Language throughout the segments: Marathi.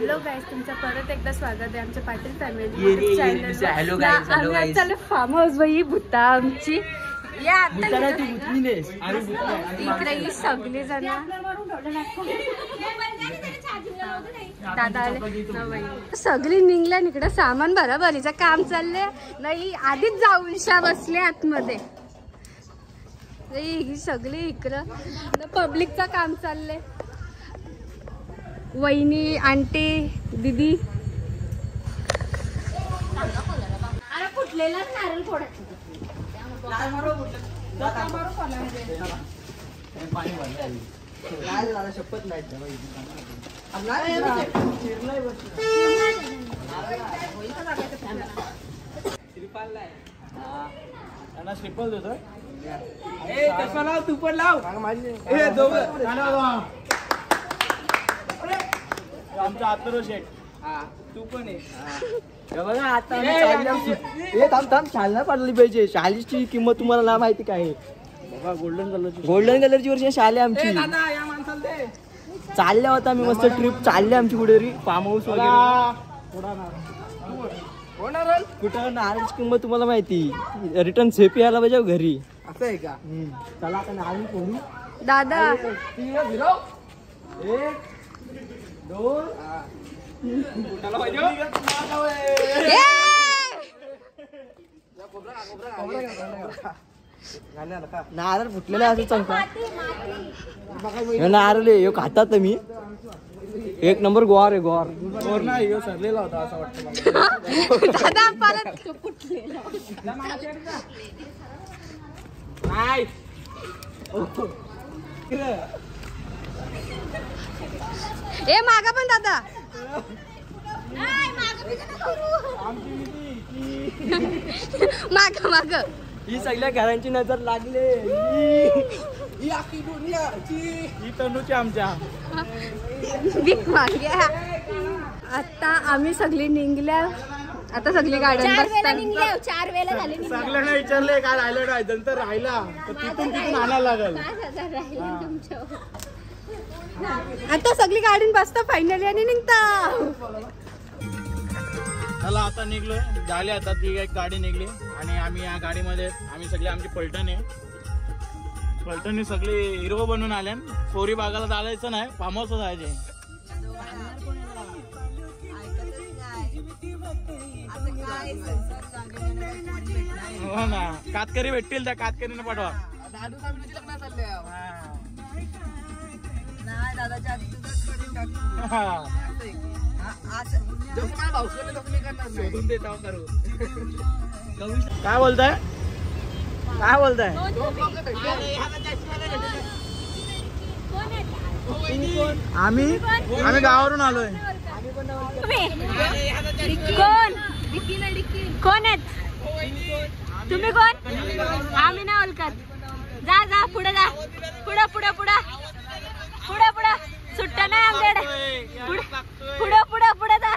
हॅलो गाईज, तुमचं परत एकदा स्वागत आहे आमच्या पाटील फॅमिली युट्यूब चॅनल. चल फार्म हाऊस बाई भूता आमची या इकडे ही सगळी जण दादा सगळी निघल्या. इकडे सामान भराभरीचं काम चाललंय. नाही आधीच जाऊन शा बसले आतमध्ये. ही सगळी इकडं पब्लिकचं काम चाललंय. वहिनी, आंटी, दीदी फुटलेला नारळ फोडायचं. शपथ नाही श्रीफल देतो. तू पण लाव. आमचा आतरो शेठ तू पण बघा आता शालना पाडली पाहिजे. शालीची किंमत तुम्हाला ना माहिती काय? गोल्डन कलरची वर्षी शाली आमची चालल्या होता. आम्ही मस्त ट्रिप चालले आमची कुठेतरी फार्म हाऊस वगैरे. कुठं नारळची किंमत तुम्हाला माहिती. रिटर्न सेफ यायला पाहिजे घरी. असं आहे का? चला आता नारळ फोडू दादा. 1 2 नारळ फुटलेला असं चंका नारळ यो खातात मी. एक नंबर गोवार आहे. गोवार नाही सरलेला होता असं वाटतं ए मागा पण दादा. माग माग ही सगळ्या घरांची नजर लागले. ही तनुची आमच्या भीक माग्या. आता आम्ही सगळी निघल्या. आता सगळी गाड्या 4 वेळा झाले. सगळ्यांना विचारले काय राहिलं नाही. नंतर राहिला तर तिथून आणायला लागल. आता सगळी गाडी बसता फायनली आणि निघता. चला आता निघलोय. झाली आता ती एक गाडी निघली आणि आम्ही या गाडीमध्ये आम्ही सगळे आमची पलटणी सगळी हिरो बनून आल्या. सोरी बागाला जायचं नाही, फार्म हाऊस जायचे. हो ना, कातकरी भेटतील त्या कातकरीने पाठवा. काय बोलताय? काय बोलताय? आम्ही गावावरून आलोय. कोण आहेत तुम्ही? कोण? आम्ही ना ओळखत. जा जा पुढे जा. पुढे पुढे पुढे पुढे पुढे सुट्ट्या नाही आमच्याकडे. पुढे पुढे पुढे जा.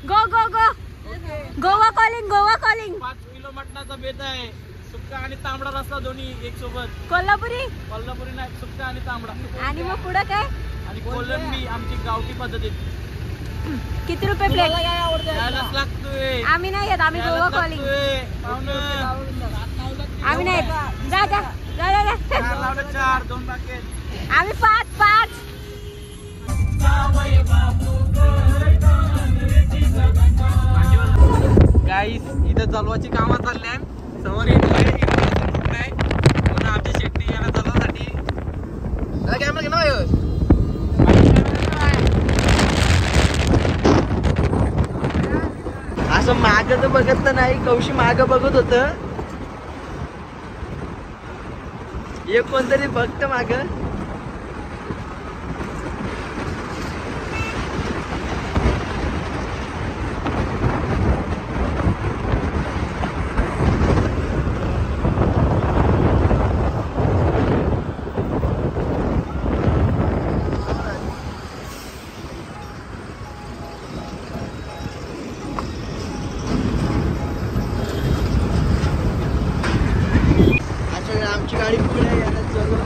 गो गो गो. गोवा कॉलिंग. 5 किलो मटणाचा बेत आहे. सुक्का आणि तांबडा रस्ता दोन्ही एक सोबत. कोल्हापुरी नाही, सुक्का आणि तांबडा. आणि मग पुढे काय? आणि कोलंबी आमची गावठी पद्धतीत. किती रुपये प्लेट? लागतोय. आम्ही नाही येत. आम्ही गोवा कॉलिंग. आम्ही नाही येत. जा जा जा जा. 4 2 बाकी. आम्ही 5. गाईस इथं चालवाची कामं चालल्या. समोर नाही आमच्या शेट्टी यांना चालवासाठी असं माग तर बघत तर नाही. कौशी माग बघत होत. एक कोणतरी बघत माग. आमची गाडी पुढे यायला जरूर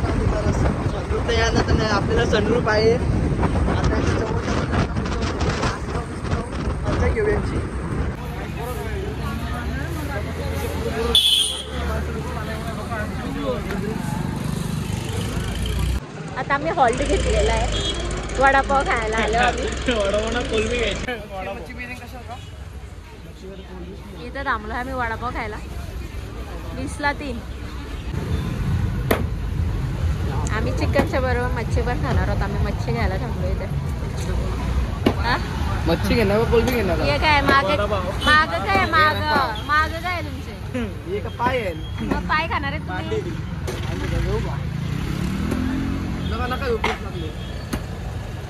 आपल्याला सनरूफ आहे. आता केव्यांची. आता आम्ही हॉल्ट घेतलेला आहे, वडापाव खायला आलो आम्ही. इथं थांबलो आम्ही वडापाव खायला. 20ला 3. आम्ही चिकनच्या बरोबर मच्छी पण खाणार आहोत. आम्ही मच्छी घ्यायला थांबलो इथे. मच्छी घेणार का कोलबी घेणार? हे काय माग काय माग काय तुमचे? हे का पाय आहे? मग पाय खाणार आहेत तुम्ही?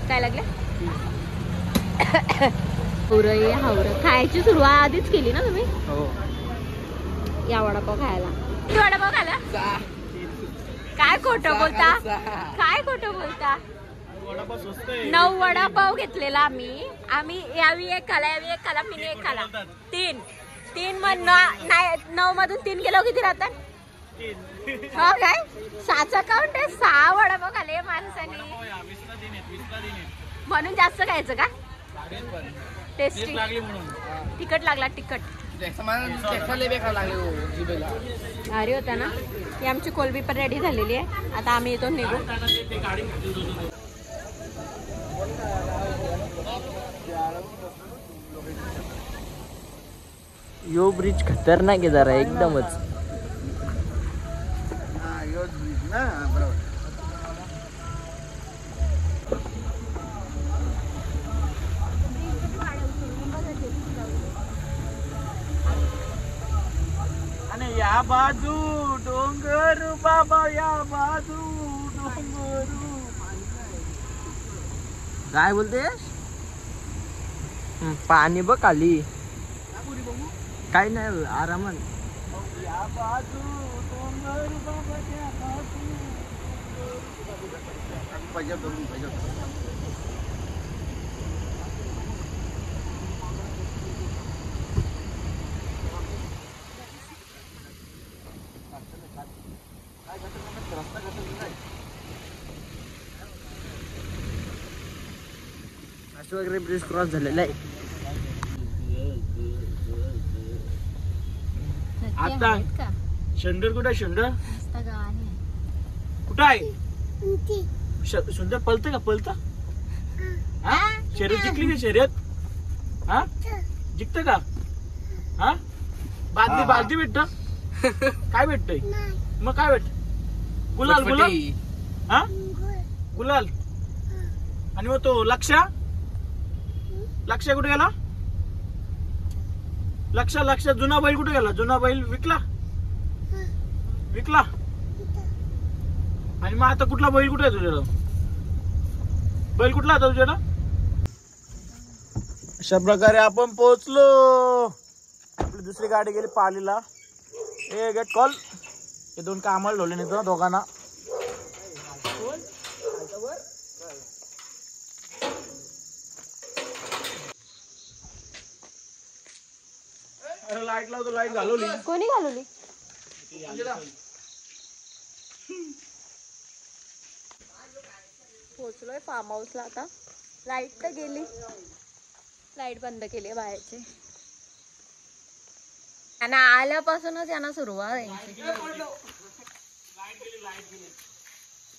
काय लागले? पुरई हावरं खायची सुरुवात आधीच केली ना तुम्ही? हो. या वडापाव खायला. किती वडापाव खाला? काय खोटं बोलता? काय खोटं बोलता? 9 वडापाव घेतलेला आम्ही यावी एक खाला मी एक खाला. 3 मग 9 मधून 3 गेलो किती राहतात? हो काय 6चा काउंट आहे. 6 वडापाव खाले माणसाने, म्हणून जास्त खायचं का? टेस्टी तिखट लागला. तिखट भारी होता ना. ही आमची कोलबी पण रेडी झालेली आहे. आता आम्ही इथून निघू. यो ब्रिज खतरनाक आहे जरा एकदमच. आणि या बाजू डोंगर बाबा, या बाजू डोंगर. काय बोलतेस? पाणी बघ खाली. काय नाही आरामान. या बाजू डोंगर बाबा, या बाजू. असं वगैरे ब्रिज क्रॉस झालेला आहे. आता शंडर कुठे आहे? शंडर कुठं आहे? सुंदर पळतं का? पळतं शर्यत जिंकली का? शर्यत जिंकत का? बादली भेटत? काय भेटतय मग? काय भेटत? गुलाल. गुलाल. आणि मग तो लक्ष्या कुठे गेला? लक्ष्या जुना बैल कुठे गेला? जुना बैल विकला. आणि मग आता कुठला बैल कुठे आहे तुझ्याला? बैल कुठला आता तुझ्याला? अशा प्रकारे आपण पोहोचलो. आपली दुसरी गाडी गेली पालीला. ए गेट कॉल. हे 2 कामाला ठेवले नाही तर दोघांना. लाईट लावतो. लाईट घालवली. कोणी घालवली? पोहोचलोय फार्म हाऊसला. आता लाईट तर गेली. लाईट बंद केली बाहेरची. त्यांना आल्यापासूनच यांना सुरुवात आहे.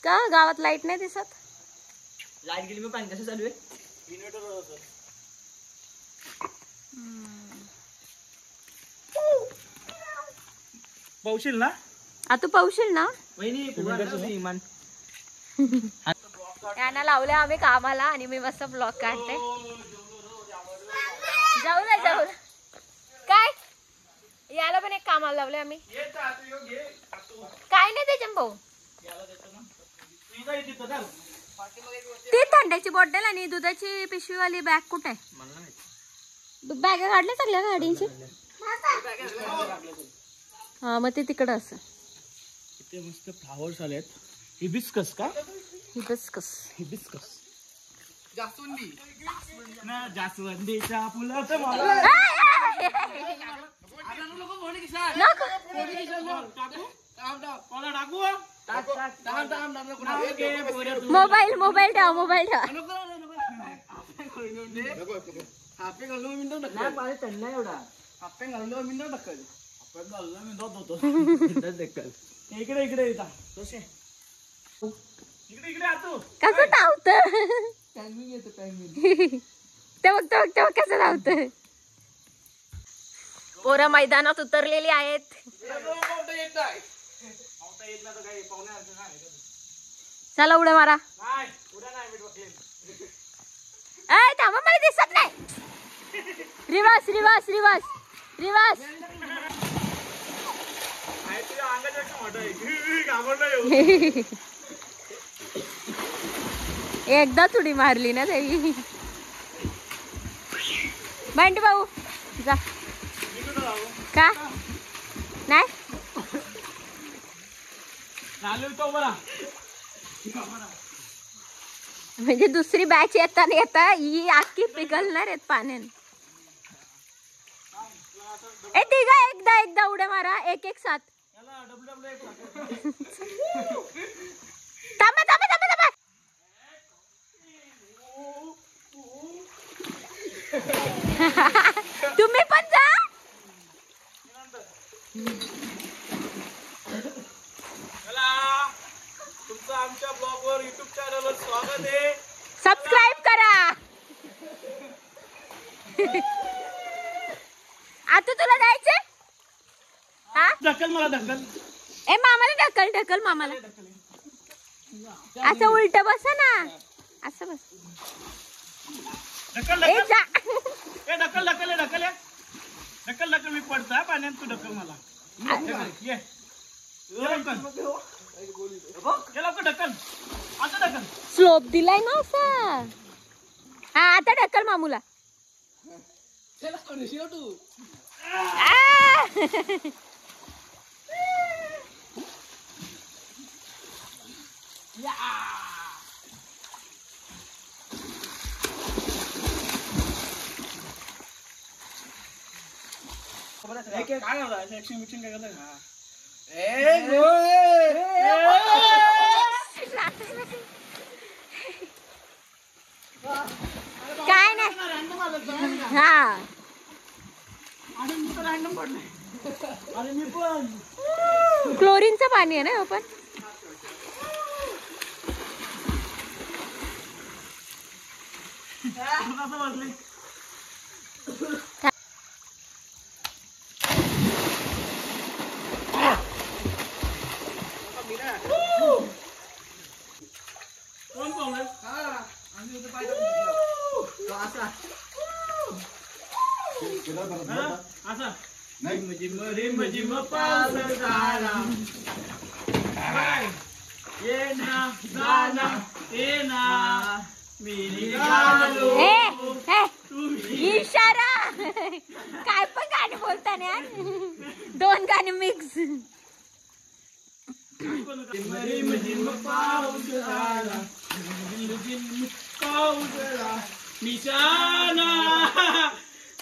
का गावात लाईट नाही दिसत? लाईट गेली. मग पाणी कसं चालू आहे? पावशील ना? तू पावशील ना? इमान यांना लावले आम्ही कामाला आणि मी मस्त ब्लॉग काढते. जाऊ ना. काय याला पण एक कामाला लावले आम्ही. काय नाही त्याच्या भाऊ. ती थंड्याची बॉटल आणि दुधाची पिशवीवाली बॅग कुठे आहे? बॅग काढल्या सगळ्या गाडींची. हा मग ते तिकडं असं. इथे मस्त फ्लावर्स आलेत. हिबिस्कस का? हिबिस्कस. जास्वंदीच्या फुलाचं मोबाईल ठेवा. हापे घालून मिनिट नाही पाणी थंड एवढा हापे घालून मिनिट ढकल आपण घालून मिनिट होतो इकडे इकडे येता कसे इकडे इकडे आतो कसं धावत पॅंगविंग येतो पॅंगविंग ते बघ कसं धावत. पोरं मैदानात उतरलेली आहेत. चला उड्या मारा. थांबा मला दिसत नाही. रिवास रिवास रिवास रिवास. एकदा उडी मारली ना तरी. बंटी भाऊ जा. का नाही म्हणजे दुसरी बॅच येताना येता ही आखी पिघलणार आहेत पाण्याने. ए तिघा एकदा एकदा उड्या मारा एक एक साथ. थांबा थांबा थांबा थांबा. तुम्ही पण जा. तुमचं आमच्या ब्लॉगवर युट्यूब चॅनलवर स्वागत आहे. सबस्क्राईब करा. आता तुला जायचंय. हा ढकल मला ढकल. ए मामाला ढकल ढकल मामाला. असं उलट बस ना. असं बस. ढकल ए जा. ए ढकल ढकल ढकल ढकल ढकल. मी पडता पाण्यात तू ढकल मला. ये ढकल आता ढकल. स्लोप दिलाय ना असा. हा आता ढकल मामूला. तू काय होता ऍक्शन बिक्शन काय करत. काय नाही. हा अरे मी पण क्लोरीनचं पाणी आहे ना पण. बसले. कोण पाहुणे असा रिम झिम पाऊस झाला. ये ना गाना ये ना मी निघालो. इशारा काय पण गाणी बोलताना दोन गाणी मिक्स. रिम झिम पाऊस झाला रिम झिम पाऊस झाला. निशाना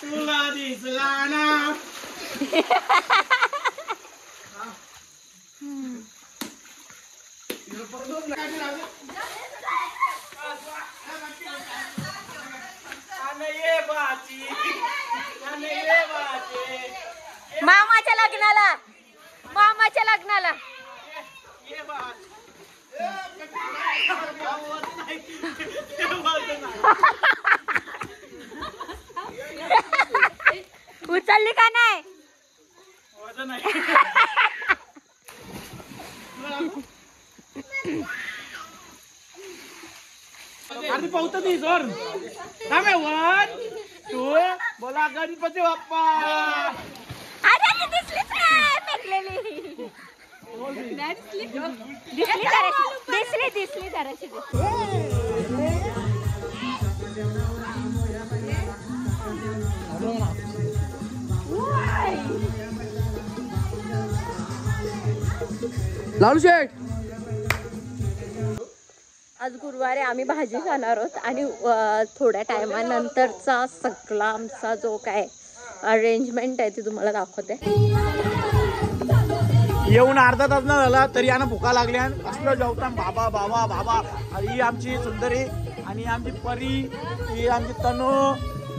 तुला दिसला ना. मामाच्या लग्नाला मामाच्या लग्नाला. उचलली का नाही. आधी पाहतो ती जोर. थांबे वन तू बोला गणपती बाप्पा. अरे ती दिसलीच नाही पेटलेली. दिसली जराशी. लालू शेठ आज गुरुवारी आम्ही भाजी खाणार आहोत आणि थोड्या टायमानंतरचा सगळा आमचा जो काय अरेंजमेंट आहे ते तुम्हाला दाखवते. येऊन अर्धा तास न झाला तरी यांना भुका लागल्या. असलं जेवता बाबा बाबा बाबा. ही आमची सुंदरी आणि आमची परी ही आमची तनू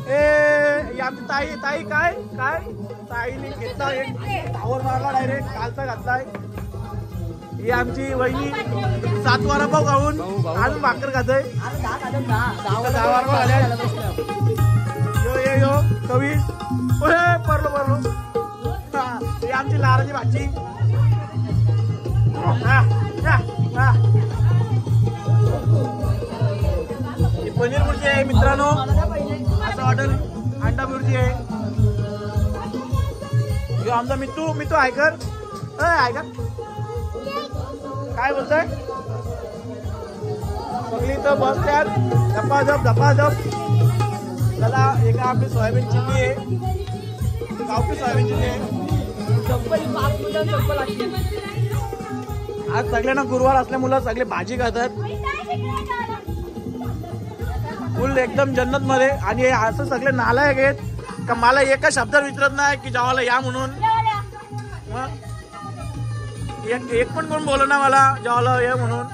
ए आमची ताई ताई काय काय ताईने घेतला एक धावर मारला डायरेक्ट कालचा घातलाय. ही आमची वहिनी 7 वडापाव खाऊन अजून भाकर खातोय. यो कवी परलो ही आमची लाराची भाजी. ही पनीर मिरची आहे मित्रांनो. असं हॉटेल अंडा मिरची आहे. यो आमचा मित्तू ऐकर ऐकर काय बोलतोय. सगळी तर बसत्यात धपाधप. चला एका आपली सोयाबीन चिल्ली आहे. गावठी सोयाबीन चिल्ली आहे. आज सगळ्यांना गुरुवार असल्यामुळे सगळे भाजी खातात. फुल एकदम जन्नत मध्ये. आणि असं सगळे नालायक आहेत का मला एका शब्दात विचारत नाही की जेवायला या म्हणून. एक पण कोण बोल ना मला जेवायला या म्हणून.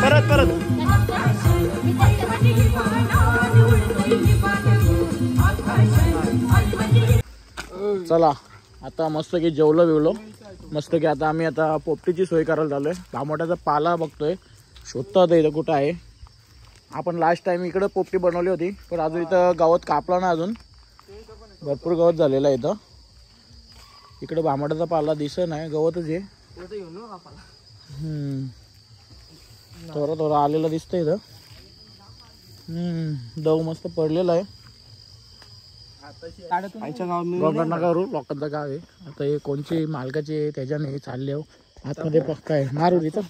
परत चला आता मस्त की जेवलो मस्त की आता आम्ही आता पोपटीची सोय करायला चाललोय. भामोट्याचा पाला बघतोय शोधतात इथं कुठं आहे. आपण लास्ट टाइम इकडं पोपटी बनवली होती पण अजून इथं गवत कापला ना. अजून भरपूर गवत झालेलं आहे इथं. इकडं भामोट्याचा पाला दिसत नाही गवतच आहे. थोडा आलेला दिसतंय इथं. दव मस्त पडलेला आहे. नका करू लोकांचं गाव आहे. आता हे कोणची मालकाचे त्याच्याने चालले हो आतमध्ये पक्का आहे. मारू तिथं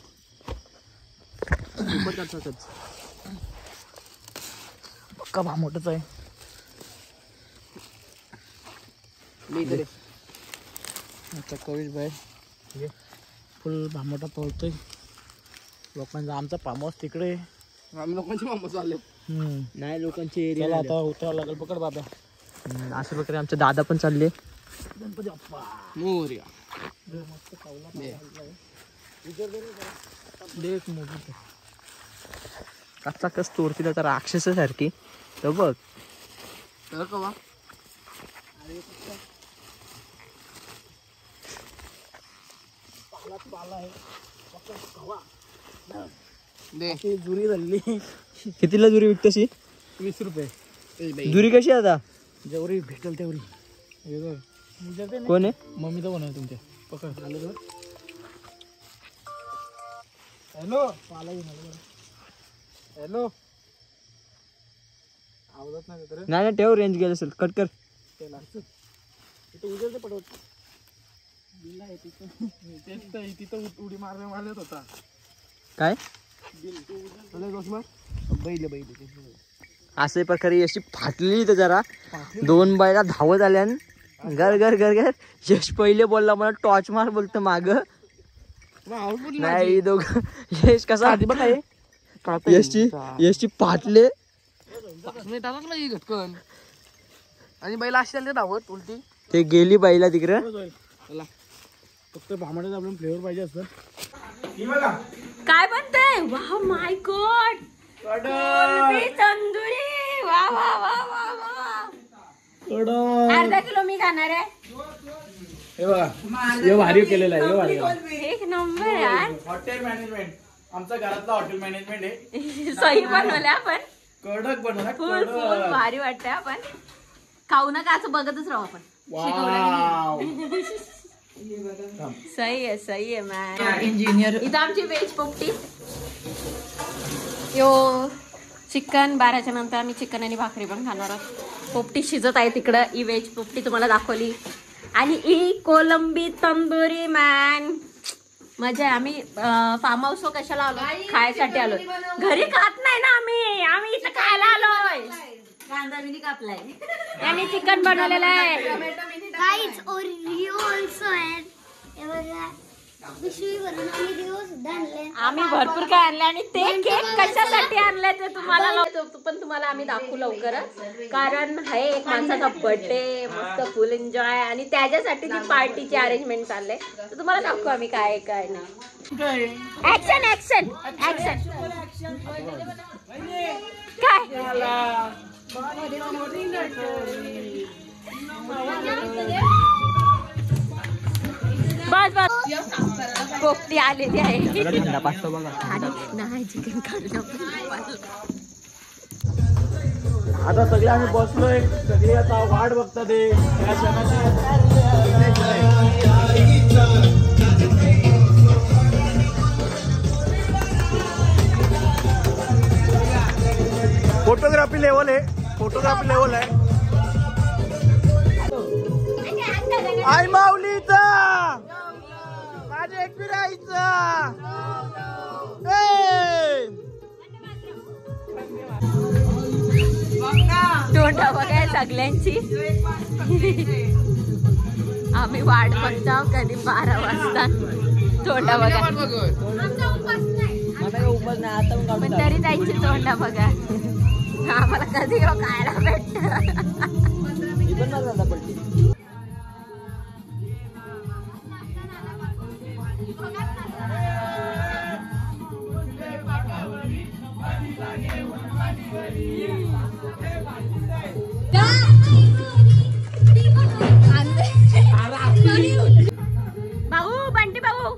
पक्का भामोटच आहे. आता कवीश भाई फुल भामोटा पळतोय. लोकांचा आमचा फार्म हाऊस तिकडे. आम्ही लोकांचे मामूस आले नाही लोकांचे एरिया. आता उतरावं लागेल. पकड बाबा. अशा प्रकारे आमचे दादा पण चालले. गणपती बाप्पा मोरया. कच्चा कस तोडती त्याचा राक्षसासारखी. तर बघ कवा जुरी झाली. कितीला जुरी विकतशी? 20 रुपये. जुरी कशी आता? जेवढी भेटेल तेवढी. कोण आहे? मम्मीचा बनव तुमच्या. पकड आलं तर. हॅलो पाला हॅलो आवाजात नाही तर नाही ठेव. रेंज गेलं असेल. कट कर. तिथं उजेल पडवत तिथं उडी मारण्यात होता. काय असे प्रकारे यशी फाटलेली तर जरा 2 बायला धावत आल्या. घर घर घर घर. यश पहिले बोलला मला टॉर्च मार बोलतो माग. नाही दोघं यश कसा यशची फाटले घटकन आणि बैला अशी चालते धावत उलटी. ते गेली बाईला तिकडं. फक्त भामड्याचा आपल्याला फ्लेवर पाहिजे असतं. काय बनतंय? वाह माय गॉड. तंदुरी. वा वा वा वा वा. अर्धा किलो मी खाणार आहे. हे बघा हे भारी केलेलं आहे. एक नंबर यार. हॉटेल मॅनेजमेंट आमच्या घरातला हॉटेल मॅनेजमेंट आहे. सही बनवल्या आपण. कडक बनवला. फुल फुल भारी वाटतंय. आपण खाऊ नका असं बघतच राहू आपण. सही आहे मॅम. इंजिनियर. इथं आमची व्हेज पोपटी. यो चिकन 12च्या नंतर आम्ही चिकन आणि भाकरी पण खाणार आहोत. पोपटी शिजत आहे तिकडं. ही व्हेज पोपटी तुम्हाला दाखवली. आणि ही कोलंबी तंदुरी मॅन. मजा आहे. आम्ही फार्म हाऊस कशाला आलो? खायसाठी आलो. घरी खात नाही ना आम्ही इथं खायला आलोय. कांदा मिनी कापलाय आणि चिकन बनवलेलं आहे. आम्ही भरपूर काय आणले आणि ते केक कशासाठी आणले ते तुम्हाला पण तुम्हाला आम्ही दाखवू लवकरच, कारण हे एक माणसाचा बर्थडे, मस्त फुल एन्जॉय आणि त्याच्यासाठी ती पार्टीची अरेंजमेंट चालले, तर तुम्हाला दाखवू आम्ही काय काय नाही. ऍक्शन ऍक्शन ऍक्शन काय बस बस पोपटी आलेली आहे. नाही चिकन खाल्लं. आता सगळे आम्ही बसलोय, सगळे आता वाट बघतात त्या क्षणाची. फोटोग्राफी लेवल आहे, फोटोग्राफी लेवल आहे. आई माऊलीचा माझ्या एकविराईचा तोंडा बघाय सगळ्यांची. आम्ही वाट बघतो कधी 12 वाजता तोंडा बघा, पण तरी त्यांची तोंडा बघा. आम्हाला कधी खायला भेटत. भाऊ बंटी भाऊ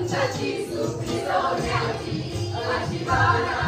पंचाची सुखी सोन्याची, अशी बारा